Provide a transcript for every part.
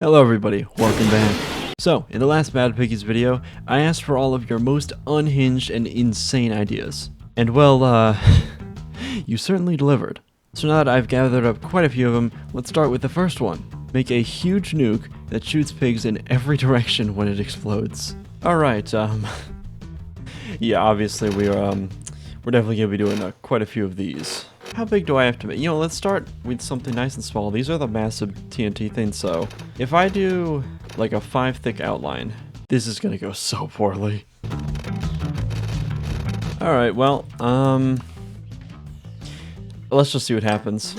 Hello everybody, welcome back. So, in the last Bad Piggies video, I asked for all of your most unhinged and insane ideas. And well, you certainly delivered. So now that I've gathered up quite a few of them, let's start with the first one. Make a huge nuke that shoots pigs in every direction when it explodes. Alright, yeah, obviously we're definitely gonna be doing quite a few of these. How big do I have to make? You know, let's start with something nice and small. These are the massive TNT things, so if I do like a 5 thick outline, this is gonna go so poorly. Alright, well, let's just see what happens.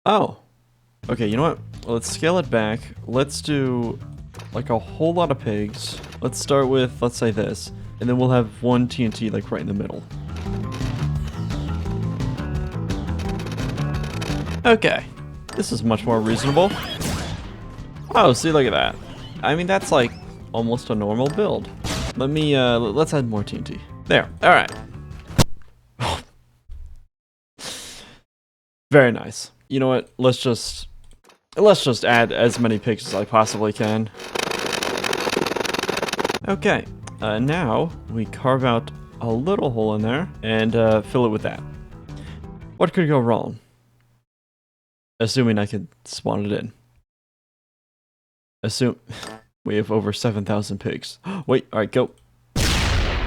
Oh. Okay, you know what? Let's scale it back. Let's do like a whole lot of pigs. Let's start with, let's say this, and then we'll have one TNT like right in the middle. Okay, this is much more reasonable. Oh, see, look at that. I mean, that's like almost a normal build. Let me, let's add more TNT. There, alright. Very nice. You know what, let's just add as many pigs as I possibly can. Okay, now we carve out a little hole in there and fill it with that. What could go wrong? Assuming I could spawn it in. Assume we have over 7,000 pigs. Wait, alright, go.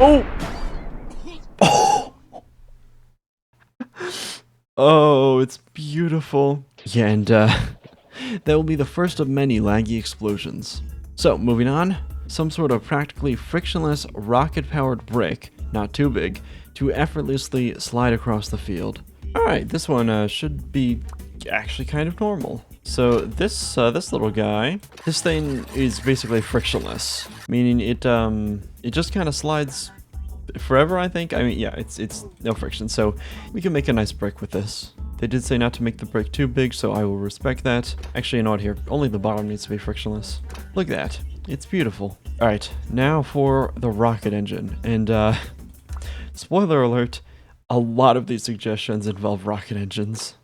Oh! Oh! Oh, it's beautiful. Yeah, and that will be the first of many laggy explosions. So, moving on. Some sort of practically frictionless rocket-powered brick, not too big, to effortlessly slide across the field. Alright, this one should be actually kind of normal. So this little guy, this thing is basically frictionless, meaning it just kind of slides forever, I think. I mean, yeah, it's no friction, so we can make a nice brick with this. They did say not to make the brick too big, so I will respect that. Actually, you know what, here, only the bottom needs to be frictionless. Look at that, it's beautiful. Alright, now for the rocket engine, and spoiler alert, a lot of these suggestions involve rocket engines.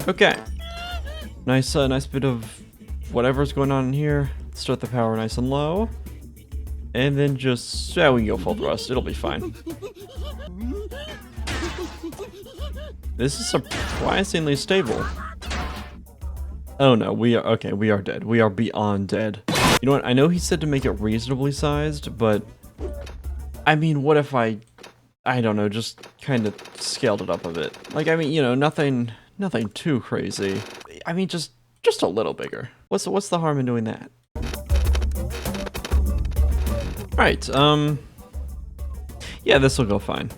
Okay, nice bit of whatever's going on in here. Start the power nice and low, and then just, yeah, we can go full thrust, it'll be fine. This is surprisingly stable. Oh no, we are dead. We are beyond dead. You know what, I know he said to make it reasonably sized, but I mean, what if I don't know, just kind of scaled it up a bit. Like, I mean, you know, nothing too crazy. I mean, just a little bigger. What's the harm in doing that? Right, yeah, this will go fine.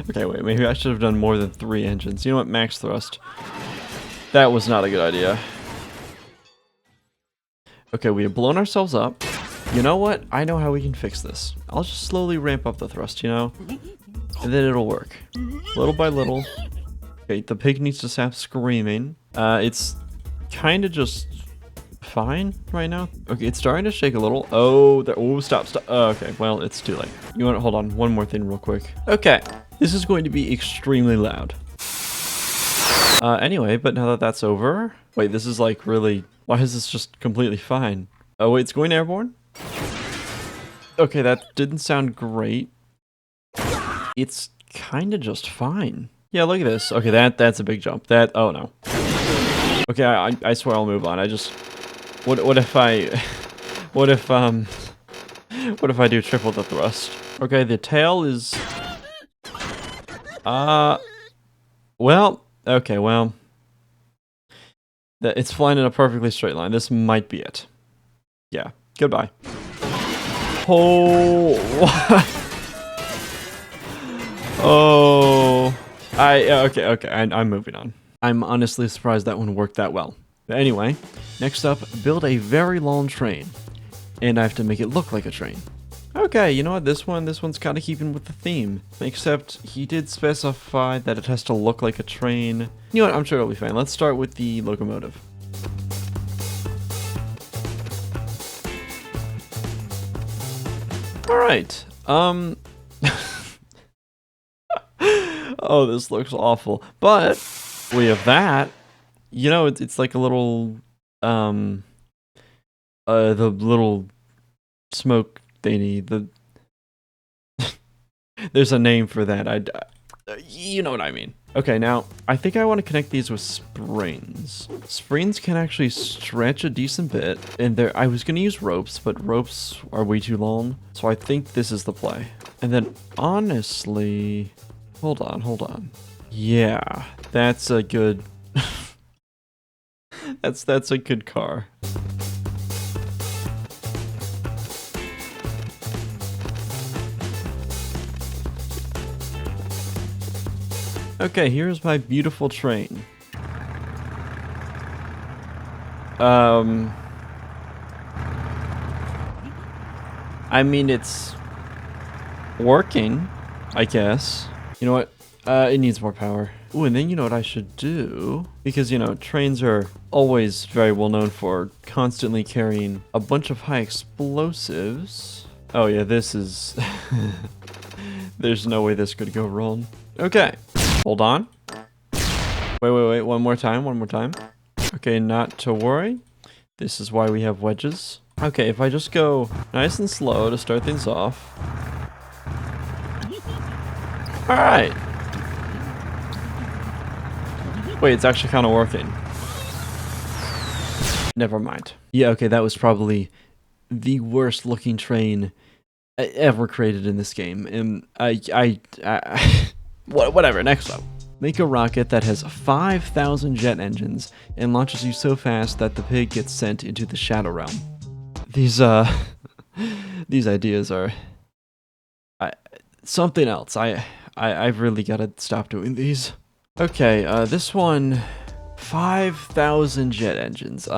Okay, wait, maybe I should have done more than 3 engines. You know what, max thrust. That was not a good idea. Okay, we have blown ourselves up. You know what? I know how we can fix this. I'll just slowly ramp up the thrust, you know? And then it'll work. Little by little. Okay, the pig needs to stop screaming. It's kind of just fine right now. Okay, it's starting to shake a little. Oh, stop. Oh, okay, well, it's too late. You want to hold on, one more thing real quick. Okay, this is going to be extremely loud. Anyway, but now that that's over... Wait, this is like really... Why is this just completely fine? Oh, wait, it's going airborne? Okay, that didn't sound great. It's kind of just fine. Yeah, look at this. Okay, that's a big jump. Oh no. Okay, I swear I'll move on. I just... What if I... What if I do triple the thrust? Okay, the tail is... Well... Okay, well... It's flying in a perfectly straight line. This might be it. Yeah, goodbye. Oh... Oh... Okay, I'm moving on. I'm honestly surprised that one worked that well. But anyway, next up, build a very long train. And I have to make it look like a train. Okay, you know what, this one's kind of keeping with the theme. Except, he did specify that it has to look like a train. You know what, I'm sure it'll be fine. Let's start with the locomotive. Alright, oh, this looks awful. But We have that. You know, it's like a little, the little smoke thingy. There's a name for that. You know what I mean. Okay, now, I think I want to connect these with springs. Springs can actually stretch a decent bit, and I was going to use ropes, but ropes are way too long, so I think this is the play. And then, honestly, hold on. Yeah, that's a good, that's a good car. Okay, here's my beautiful train. I mean, it's working, I guess. You know what? It needs more power. Ooh, and then you know what I should do? Because, you know, trains are always very well known for constantly carrying a bunch of high explosives. Oh yeah, this is... There's no way this could go wrong. Okay, hold on. Wait, one more time. Okay, not to worry. This is why we have wedges. Okay, if I just go nice and slow to start things off. Alright. Wait, it's actually kind of working. Never mind. Yeah, okay, that was probably the worst looking train ever created in this game. And whatever, next up. Make a rocket that has 5,000 jet engines and launches you so fast that the pig gets sent into the Shadow Realm. These ideas are something else. I've really got to stop doing these. Okay, this one, 5,000 jet engines. You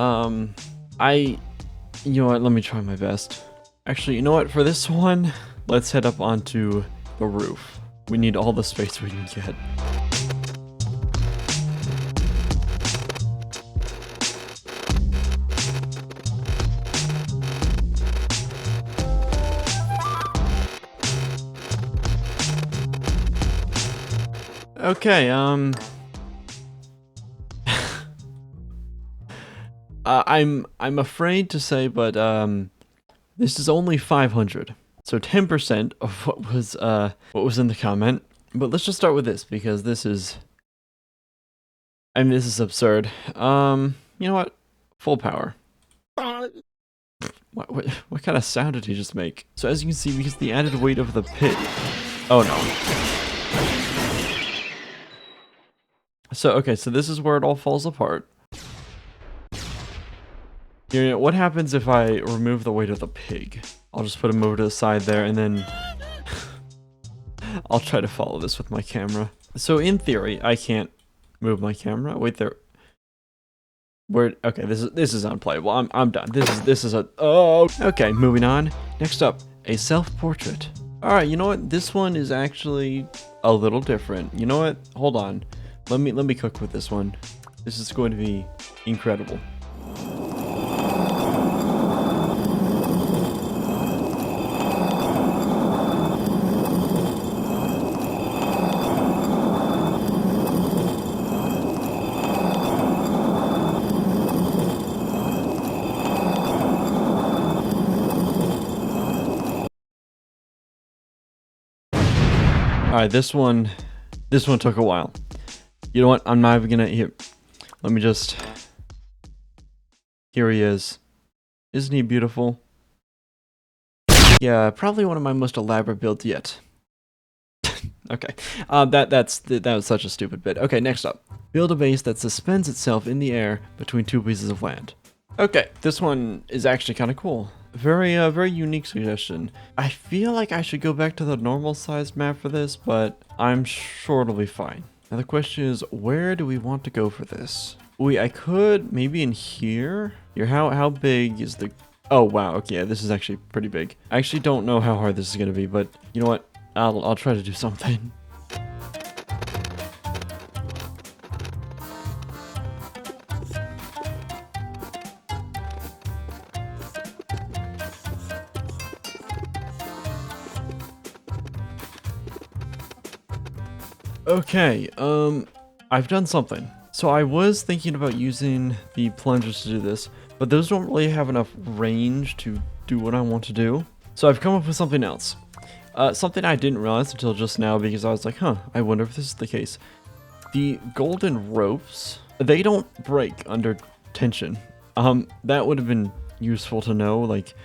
know what? Let me try my best. Actually, you know what? For this one, let's head up onto the roof. We need all the space we can get. Okay, I'm afraid to say, but this is only 500, so 10% of what was in the comment. But let's just start with this because this is, I mean, this is absurd. You know what? Full power. What kind of sound did he just make? So as you can see, because the added weight of the pit. Oh no. So, okay, so this is where it all falls apart. You know, what happens if I remove the weight of the pig? I'll just put him over to the side there, and then I'll try to follow this with my camera. So, in theory, I can't move my camera. Wait, there. Okay, this is unplayable. I'm done. This is a. Oh. Okay, moving on. Next up, a self-portrait. All right, you know what? This one is actually a little different. You know what? Hold on. Let me cook with this one. This is going to be incredible. All right, this one took a while. You know what? I'm not even gonna here. Let me just. Here he is. Isn't he beautiful? Yeah, probably one of my most elaborate builds yet. Okay, that was such a stupid bit. Okay, next up, build a base that suspends itself in the air between two pieces of land. Okay, this one is actually kind of cool. Very unique suggestion. I feel like I should go back to the normal sized map for this, but I'm sure it'll be fine. Now the question is, where do we want to go for this? Wait, I could maybe in here? How big is the... Oh wow, okay, this is actually pretty big. I actually don't know how hard this is gonna be, but you know what? I'll try to do something. Okay, I've done something. So I was thinking about using the plungers to do this, but those don't really have enough range to do what I want to do. So I've come up with something else. Something I didn't realize until just now because I was like, huh, I wonder if this is the case. The golden ropes, they don't break under tension. That would have been useful to know, like,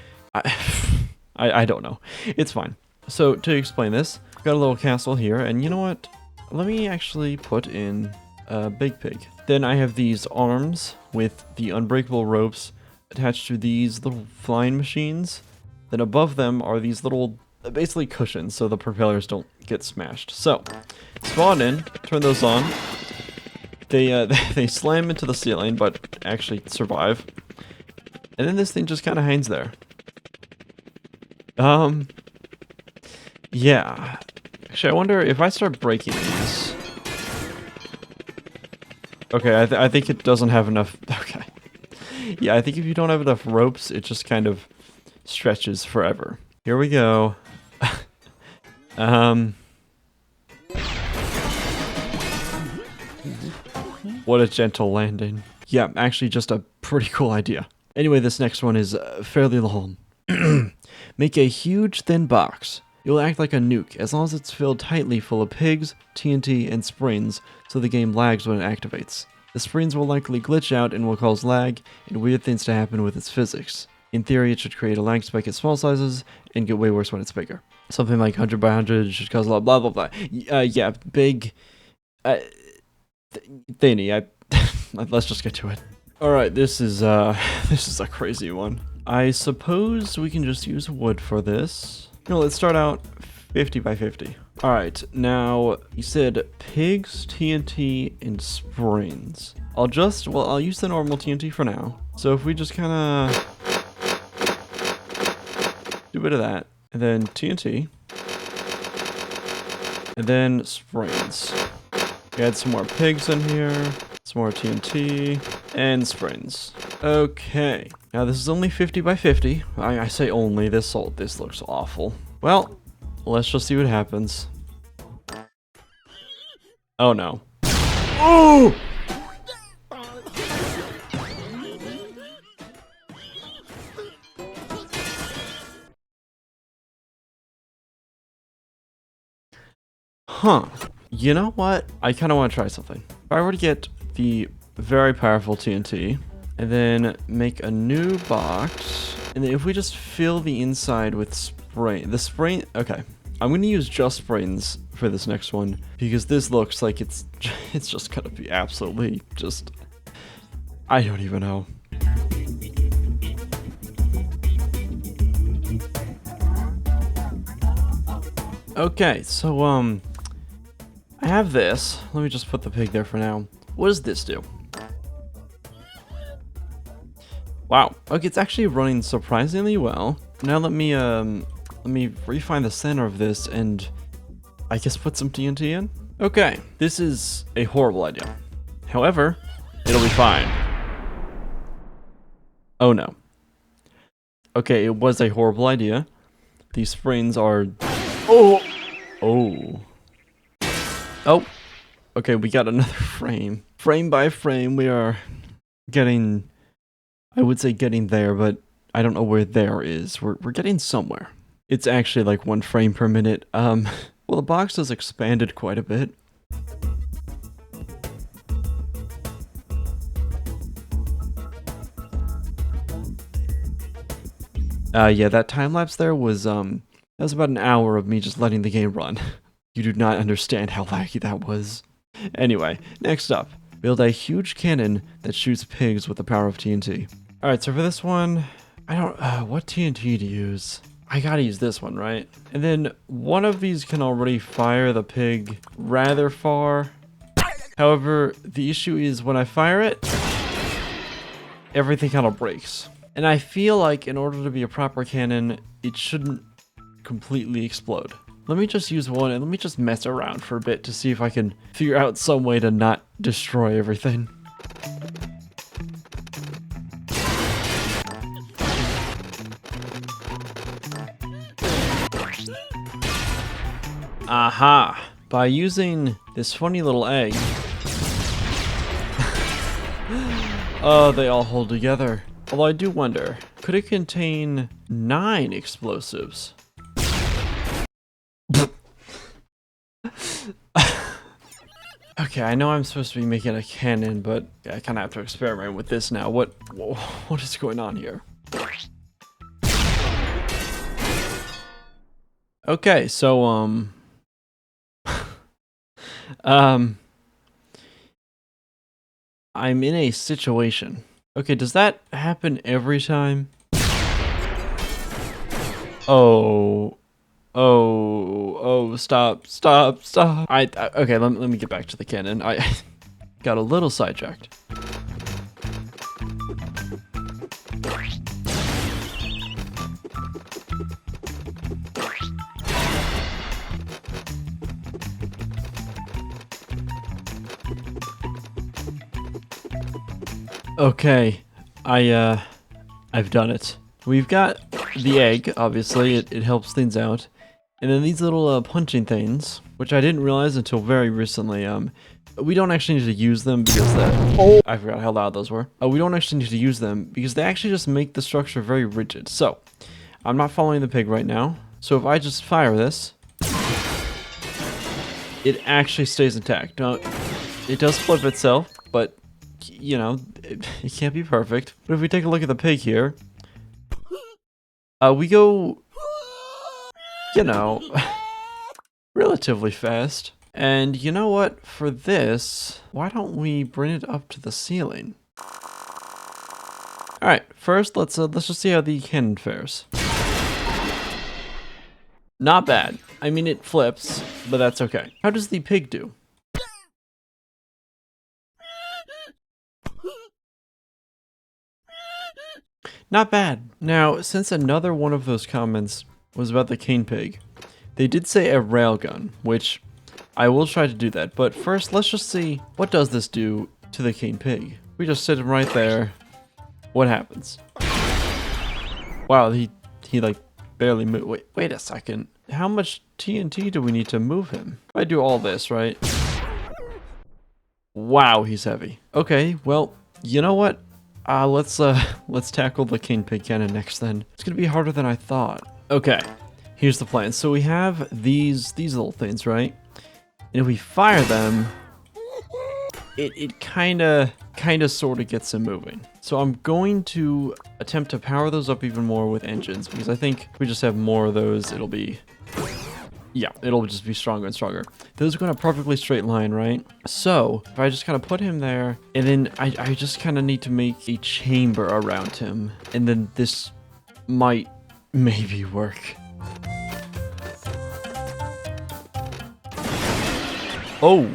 I don't know. It's fine. So to explain this, I've got a little castle here, and you know what? Let me actually put in a big pig. Then I have these arms with the unbreakable ropes attached to these little flying machines. Then above them are these little, basically cushions, so the propellers don't get smashed. So, spawn in, turn those on. They slam into the ceiling, but actually survive. And then this thing just kind of hangs there. Yeah. Actually, I wonder if I start breaking these. Okay, I think it doesn't have enough. Okay. Yeah, I think if you don't have enough ropes, it just kind of stretches forever. Here we go. What a gentle landing. Yeah, actually just a pretty cool idea. Anyway, this next one is fairly long. Make a huge thin box. It will act like a nuke as long as it's filled tightly full of pigs, TNT, and springs, so the game lags when it activates. The springs will likely glitch out and will cause lag and weird things to happen with its physics. In theory, it should create a lag spike at small sizes and get way worse when it's bigger. Something like 100 by 100 should cause a lot, blah blah blah. Yeah, big thinny. Let's just get to it. All right, this is a crazy one. I suppose we can just use wood for this. No, let's start out 50 by 50. All right, now you said pigs, TNT, and springs. I'll use the normal TNT for now. So if we just kind of do a bit of that, and then TNT, and then springs. Add some more pigs in here, some more TNT, and springs. Okay, now this is only 50 by 50. I say only, this looks awful. Well, let's just see what happens. Oh no. Oh! Huh. You know what? I kind of want to try something. If I were to get the very powerful TNT, and then make a new box, and then if we just fill the inside with okay. I'm going to use just springs for this next one, because this looks like it's just going to be absolutely just, I don't even know. Okay, so, I have this. Let me just put the pig there for now. What does this do? Wow. Okay, it's actually running surprisingly well. Now let me refine the center of this and I guess put some TNT in. Okay, this is a horrible idea. However, it'll be fine. Oh no. Okay, it was a horrible idea. These springs are... Oh! Oh. Oh. Okay, we got another frame. Frame by frame, we are getting... I would say getting there, but I don't know where there is. We're getting somewhere. It's actually like 1 frame per minute. Well, the box has expanded quite a bit. Yeah, that time lapse there was that was about an hour of me just letting the game run. You do not understand how laggy that was. Anyway, next up, build a huge cannon that shoots pigs with the power of TNT. Alright, so for this one, I don't, what TNT to use? I gotta use this one, right? And then one of these can already fire the pig rather far. However, the issue is when I fire it, everything kind of breaks. And I feel like in order to be a proper cannon, it shouldn't completely explode. Let me just use one and let me just mess around for a bit to see if I can figure out some way to not destroy everything. Aha! By using this funny little egg, Oh, they all hold together. Although I do wonder, could it contain 9 explosives? Okay, I know I'm supposed to be making a cannon, but I kind of have to experiment with this now. What is going on here? Okay, so I'm in a situation. Okay, does that happen every time? Oh, stop. Okay, let me get back to the cannon. I got a little sidetracked. Okay, I've done it. We've got the egg, obviously, it helps things out. And then these little punching things, which I didn't realize until very recently, we don't actually need to use them because I forgot how loud those were. We don't actually need to use them because they actually just make the structure very rigid. So, I'm not following the pig right now. So if I just fire this, it actually stays intact. Now, it does flip itself, but, you know, it can't be perfect. But if we take a look at the pig here, we go, you know, relatively fast. And you know what? For this, why don't we bring it up to the ceiling? All right, first let's just see how the cannon fares. Not bad. I mean, it flips, but that's okay. How does the pig do? Not bad. Now, since another one of those comments was about the cane pig, they did say a railgun, which I will try to do that. But first, let's just see what does this do to the cane pig. We just sit him right there. What happens? Wow, he like barely moved. Wait a second. How much TNT do we need to move him? I do all this, right? Wow, he's heavy. Okay, well, you know what? Let's tackle the cane pig cannon next then. It's gonna be harder than I thought. Okay, here's the plan. So we have these little things, right? And if we fire them, it kinda sorta gets him moving. So I'm going to attempt to power those up even more with engines because I think if we just have more of those, it'll just be stronger and stronger. Those are going to a perfectly straight line, right? So if I just kind of put him there, and then I just kind of need to make a chamber around him, and then this might maybe work. Oh,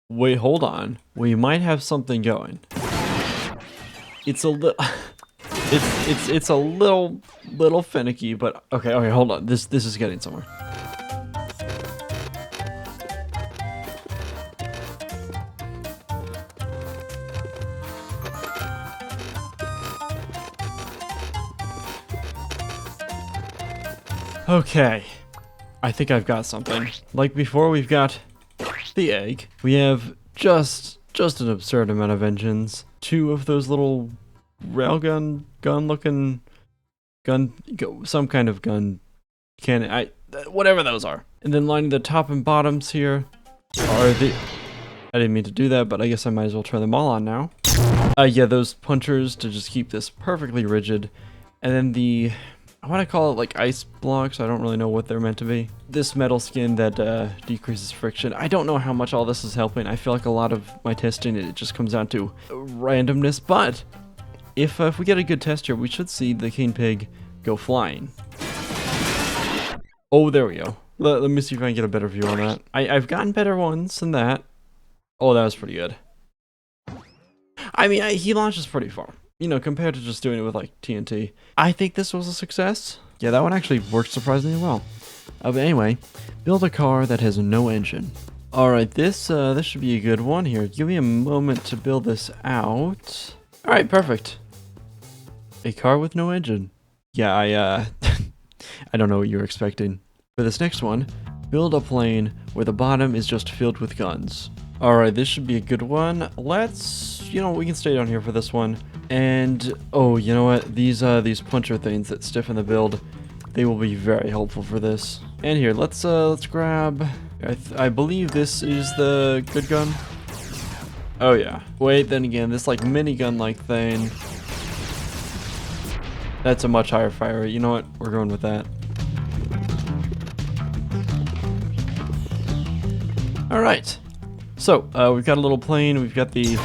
wait, hold on. We might have something going. It's a little, it's a little finicky, but okay, hold on. This is getting somewhere. Okay, I think I've got something. Like before, we've got the egg. We have just an absurd amount of engines. 2 of those little railgun looking some kind of gun cannon, whatever those are. And then lining the top and bottoms here are the, I didn't mean to do that, but I guess I might as well turn them all on now. Yeah, those punchers to just keep this perfectly rigid. And then I want to call it like ice blocks. I don't really know what they're meant to be. This metal skin that decreases friction. I don't know how much all this is helping. I feel like a lot of my testing, it just comes down to randomness. But if we get a good test here, we should see the cane pig go flying. Oh, there we go. Let me see if I can get a better view on that. I've gotten better ones than that. Oh, that was pretty good. I mean, he launches pretty far. You know, compared to just doing it with, like, TNT. I think this was a success. Yeah, that one actually worked surprisingly well. But anyway, build a car that has no engine. Alright, this should be a good one here. Give me a moment to build this out. Alright, perfect. A car with no engine. Yeah, I don't know what you're expecting. For this next one, build a plane where the bottom is just filled with guns. All right, this should be a good one. Let's, we can stay down here for this one. And, oh, you know what? These puncher things that stiffen the build, they will be very helpful for this. And here, let's grab, I believe this is the good gun. Oh yeah. Wait, then again, this like minigun-like thing. That's a much higher fire rate. You know what? We're going with that. All right. So, we've got a little plane. We've got the...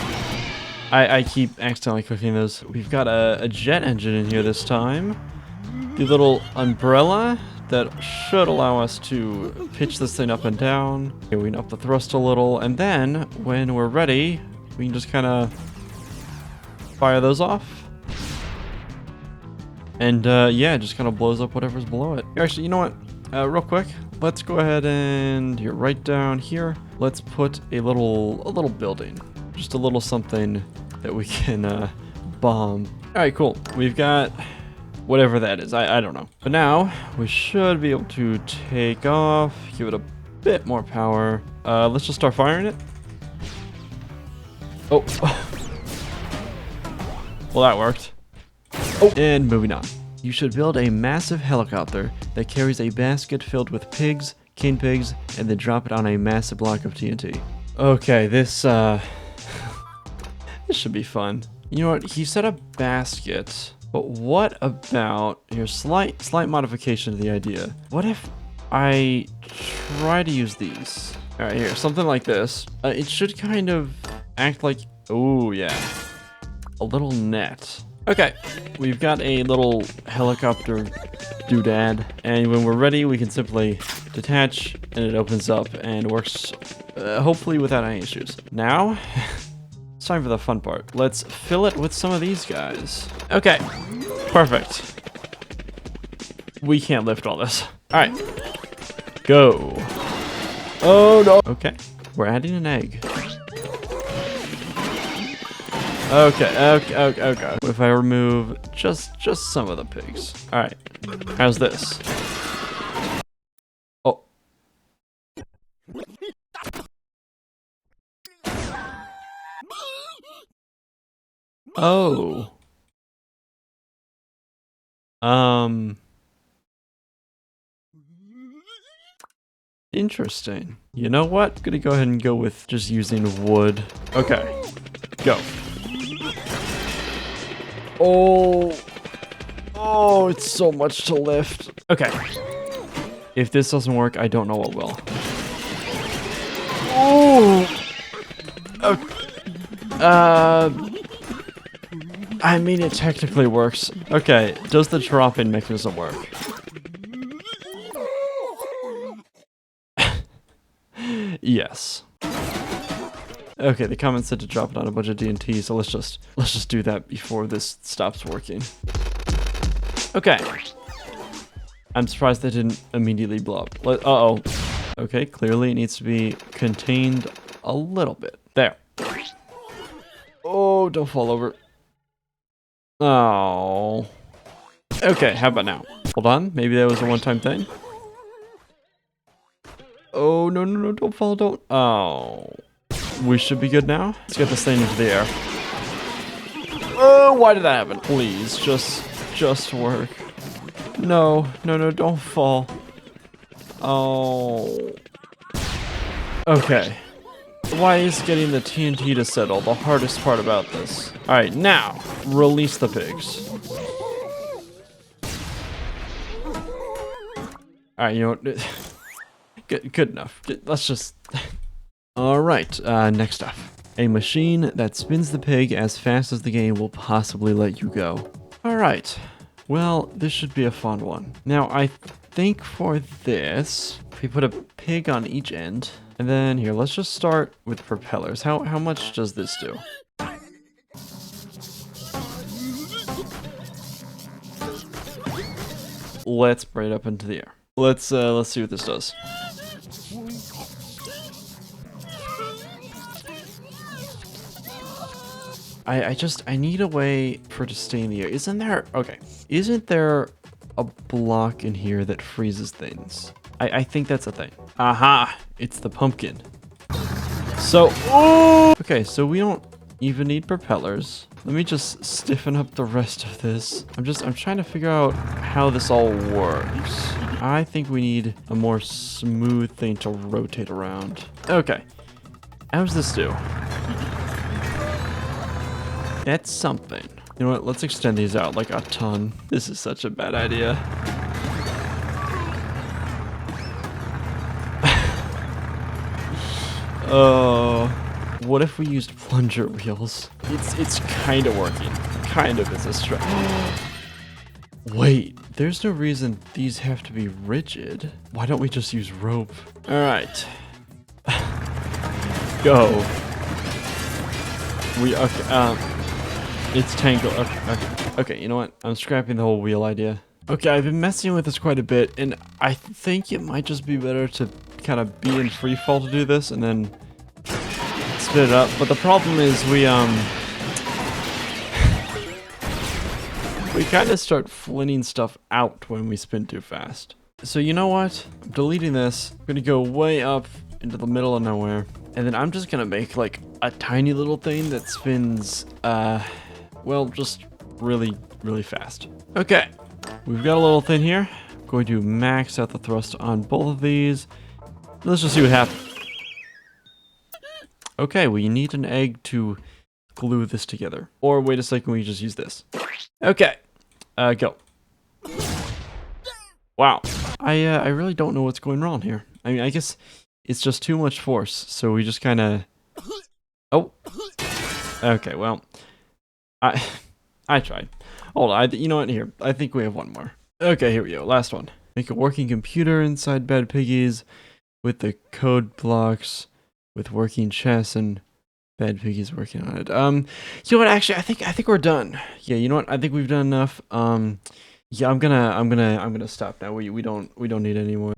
I keep accidentally cooking those. We've got a jet engine in here this time. The little umbrella that should allow us to pitch this thing up and down. Okay, we can up the thrust a little. And then, when we're ready, we can just kind of fire those off. And, yeah, it just kind of blows up whatever's below it. Actually, you know what? Real quick, let's go ahead and here, right down here, let's put a little building. Just a little something that we can, bomb. All right, cool. We've got whatever that is. I don't know. But now, we should be able to take off, give it a bit more power. Let's just start firing it. Oh. Well, that worked. Oh, and moving on. You should build a massive helicopter that carries a basket filled with pigs, king pigs, and then drop it on a massive block of TNT. Okay, this this should be fun. You know what? He said a basket, but what about here? Slight modification to the idea. What if I try to use these? All right, here, something like this. It should kind of act like, oh yeah, a little net. Okay, we've got a little helicopter doodad, and when we're ready, we can simply detach, and it opens up and works, hopefully without any issues. Now, it's time for the fun part. Let's fill it with some of these guys. Okay, perfect. We can't lift all this. All right, go. Oh no. Okay, we're adding an egg. Okay. If I remove just some of the pigs. All right. How's this? Oh. Oh. Interesting. You know what? I'm gonna go ahead and go with just using wood. Okay. Go. Oh, it's so much to lift. Okay. If this doesn't work, I don't know what will. Oh. I mean, it technically works. Okay, does the drop-in mechanism work? Yes. Okay, the comment said to drop it on a bunch of DNT, so let's just do that before this stops working. Okay. I'm surprised that didn't immediately blow up. Uh-oh. Okay, clearly it needs to be contained a little bit. There. Oh, don't fall over. Oh. Okay, how about now? Hold on, maybe that was a one-time thing. Oh, no, don't fall, don't. Oh. We should be good now. Let's get this thing into the air. Oh, why did that happen? Please, just work. No, don't fall. Oh. Okay. Why is getting the TNT to settle the hardest part about this? All right, now, release the pigs. All right, you know what? Good enough. Let's just... All right, next up. A machine that spins the pig as fast as the game will possibly let you go. All right, well, this should be a fun one. Now, I think for this, if we put a pig on each end, and then here, let's just start with propellers. How much does this do? Let's braid up into the air. Let's see what this does. I need a way for it to stay in the air. Isn't there a block in here that freezes things? I think that's a thing. Aha! It's the pumpkin. So, oh! Okay, so we don't even need propellers. Let me just stiffen up the rest of this. I'm trying to figure out how this all works. I think we need a more smooth thing to rotate around. Okay. How does this do? That's something. You know what? Let's extend these out like a ton. This is such a bad idea. What if we used plunger wheels? It's kind of working. Kind of is a stretch. Wait, there's no reason these have to be rigid. Why don't we just use rope? All right. Go. It's tangled. Okay, you know what? I'm scrapping the whole wheel idea. Okay, I've been messing with this quite a bit, and I think it might just be better to kind of be in free fall to do this, and then spit it up. But the problem is we kind of start flinging stuff out when we spin too fast. So you know what? I'm deleting this. I'm gonna go way up into the middle of nowhere, and then I'm just gonna make like a tiny little thing that spins, well, just really, really fast. Okay, we've got a little thing here. I'm going to max out the thrust on both of these. Let's just see what happens. Okay, we need an egg to glue this together. Or wait a second, we just use this. Okay, go. Wow, I really don't know what's going wrong here. I mean, I guess it's just too much force, so we just kind of... Oh. Okay, well, I tried. Hold on, you know what, here, I think we have one more. Okay, here we go, last one. Make a working computer inside Bad Piggies with the code blocks, with working chess and Bad Piggies working on it. You know what, actually, I think we're done. Yeah, you know what, I think we've done enough. Yeah, I'm gonna stop now. We don't need any more.